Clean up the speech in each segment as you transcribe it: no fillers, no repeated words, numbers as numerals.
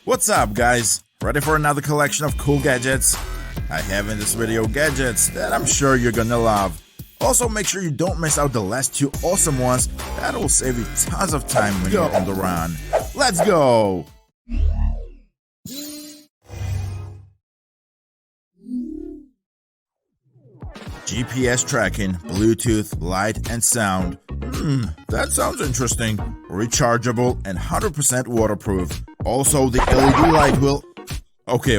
What's up, guys? Ready for another collection of cool gadgets? I have in this video gadgets that I'm sure you're gonna love. Also, make sure you don't miss out the last two awesome ones. That will save you tons of time when you're on the run. Let's go! GPS tracking, Bluetooth, light, and sound. That sounds interesting. Rechargeable and 100% waterproof. Also, the LED light will... Okay,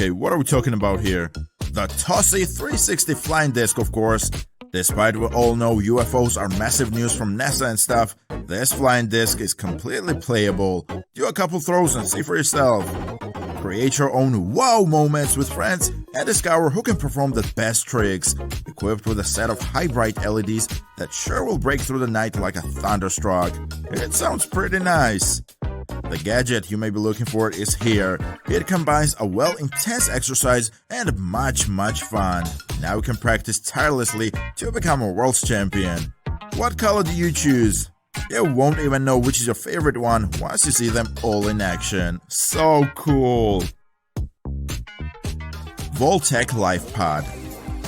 what are we talking about here? The Tossi 360 flying disc, of course. Despite we all know UFOs are massive news from NASA and stuff, this flying disc is completely playable. Do a couple throws and see for yourself. Create your own wow moments with friends and discover who can perform the best tricks. Equipped with a set of high bright LEDs that sure will break through the night like a thunderstruck. It sounds pretty nice. The gadget you may be looking for is here. It combines a intense exercise and much fun. Now you can practice tirelessly to become a world's champion. What color do you choose? You won't even know which is your favorite one once you see them all in action. So cool! Voltec Life Pod.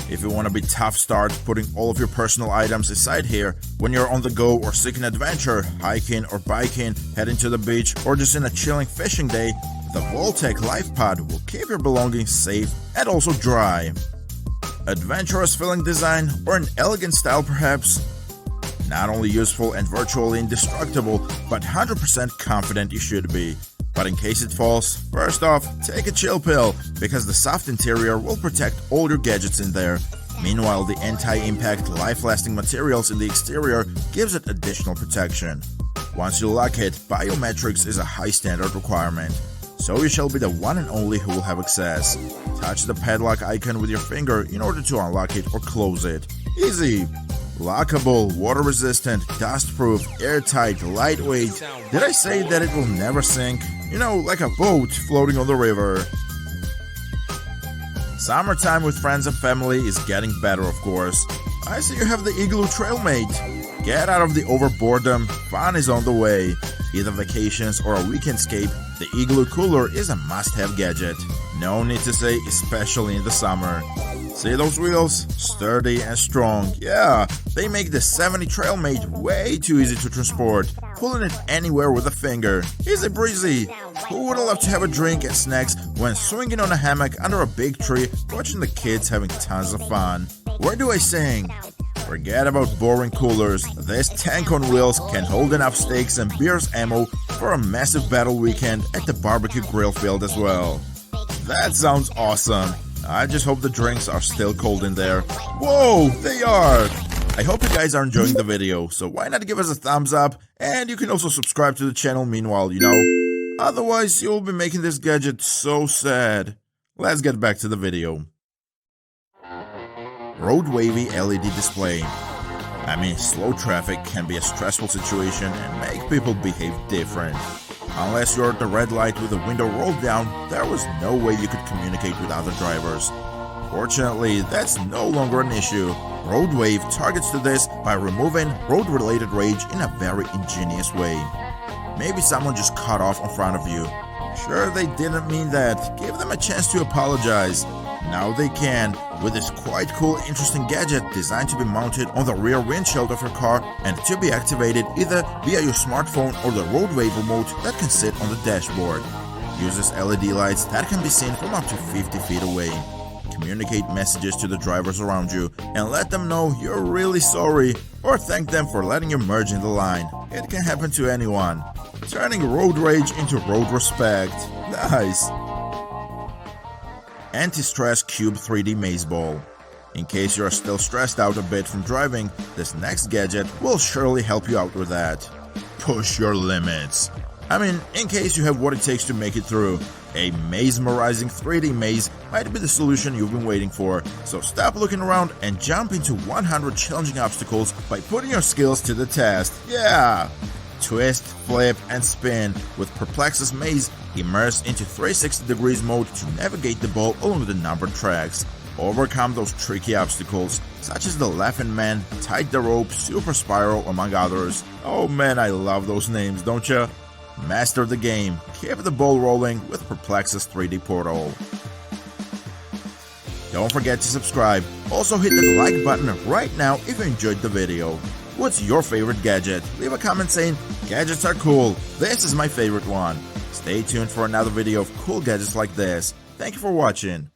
If you want to be tough, start putting all of your personal items aside here when you're on the go or seeking adventure, hiking or biking, heading to the beach, or just in a chilling fishing day, the Voltec Life Pod will keep your belongings safe and also dry. Adventurous feeling design or an elegant style perhaps? Not only useful and virtually indestructible, but 100% confident you should be. But in case it falls, first off, take a chill pill, because the soft interior will protect all your gadgets in there. Meanwhile, the anti-impact, life-lasting materials in the exterior gives it additional protection. Once you lock it, biometrics is a high standard requirement. So you shall be the one and only who will have access. Touch the padlock icon with your finger in order to unlock it or close it. Easy! Lockable, water-resistant, dust-proof, airtight, lightweight. Did I say that it will never sink? You know, like a boat floating on the river. Summertime with friends and family is getting better, of course. I see you have the Igloo Trailmate. Get out of the overboredom, fun is on the way. Either vacations or a weekendscape, the Igloo cooler is a must-have gadget. No need to say, especially in the summer. See those wheels? Sturdy and strong. Yeah, they make the 70 Trailmate way too easy to transport. Pulling it anywhere with a finger. Easy breezy. Who would love to have a drink and snacks when swinging on a hammock under a big tree, watching the kids having tons of fun? Where do I sing? Forget about boring coolers. This tank on wheels can hold enough steaks and beers ammo for a massive battle weekend at the barbecue grill field as well. That sounds awesome. I just hope the drinks are still cold in there. Whoa, they are! I hope you guys are enjoying the video, so why not give us a thumbs up, and you can also subscribe to the channel meanwhile, you know. Otherwise, you'll be making this gadget so sad. Let's get back to the video. Roadwave LED display. I mean, slow traffic can be a stressful situation and make people behave different. Unless you're at the red light with the window rolled down, there was no way you could communicate with other drivers. Fortunately, that's no longer an issue. Roadwave targets to this by removing road-related rage in a very ingenious way. Maybe someone just cut off in front of you. Sure, they didn't mean that. Give them a chance to apologize. Now they can, with this quite cool, interesting gadget designed to be mounted on the rear windshield of your car and to be activated either via your smartphone or the Roadwave remote that can sit on the dashboard. Uses LED lights that can be seen from up to 50 feet away. Communicate messages to the drivers around you and let them know you're really sorry, or thank them for letting you merge in the line. It can happen to anyone. Turning road rage into road respect. Nice! Anti-Stress Cube 3D Maze Ball. In case you're still stressed out a bit from driving, this next gadget will surely help you out with that. Push your limits. I mean, in case you have what it takes to make it through, a mesmerizing 3D maze might be the solution you've been waiting for, so stop looking around and jump into 100 challenging obstacles by putting your skills to the test. Yeah! Twist, flip, and spin with Perplexus maze. Immerse into 360 degrees mode to navigate the ball along the numbered tracks. Overcome those tricky obstacles, such as the Laughing Man, Tight the Rope, Super Spiral, among others. Oh man, I love those names, don't ya? Master the game. Keep the ball rolling with Perplexus 3D Portal. Don't forget to subscribe. Also hit the like button right now if you enjoyed the video. What's your favorite gadget? Leave a comment saying, gadgets are cool, this is my favorite one. Stay tuned for another video of cool gadgets like this. Thank you for watching.